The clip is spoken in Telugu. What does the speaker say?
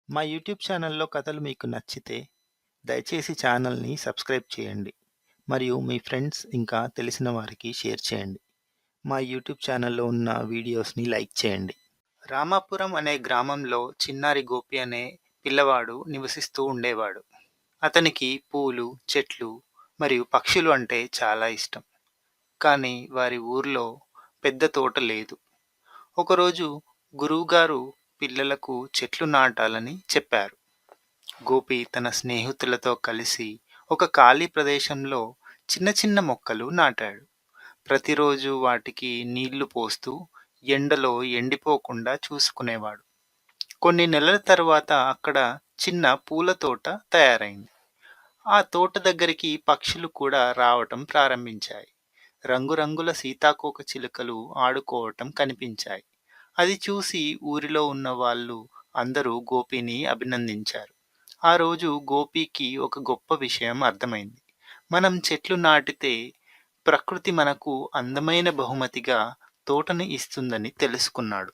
మా యూట్యూబ్ ఛానల్లో కథలు మీకు నచ్చితే దయచేసి ఛానల్ని సబ్స్క్రైబ్ చేయండి మరియు మీ ఫ్రెండ్స్ ఇంకా తెలిసిన వారికి షేర్ చేయండి. మా యూట్యూబ్ ఛానల్లో ఉన్న వీడియోస్ని లైక్ చేయండి. రామాపురం అనే గ్రామంలో చిన్నారి గోపి అనే పిల్లవాడు నివసిస్తూ ఉండేవాడు. అతనికి పూలు, చెట్లు మరియు పక్షులు అంటే చాలా ఇష్టం. కానీ వారి ఊర్లో పెద్ద తోట లేదు. ఒకరోజు గురువుగారు పిల్లలకు చెట్లు నాటాలని చెప్పారు. గోపి తన స్నేహితులతో కలిసి ఒక ఖాళీ ప్రదేశంలో చిన్న చిన్న మొక్కలు నాటాడు. ప్రతిరోజు వాటికి నీళ్లు పోస్తూ ఎండలో ఎండిపోకుండా చూసుకునేవాడు. కొన్ని నెలల తర్వాత అక్కడ చిన్న పూల తోట తయారైంది. ఆ తోట దగ్గరికి పక్షులు కూడా రావటం ప్రారంభించాయి. రంగురంగుల సీతాకోక చిలుకలు ఆడుకోవటం కనిపించాయి. అది చూసి ఊరిలో ఉన్న వాళ్ళు అందరూ గోపిని అభినందించారు. ఆ రోజు గోపికి ఒక గొప్ప విషయం అర్థమైంది. మనం చెట్లు నాటితే ప్రకృతి మనకు అందమైన బహుమతిగా తోటని ఇస్తుందని తెలుసుకున్నాడు.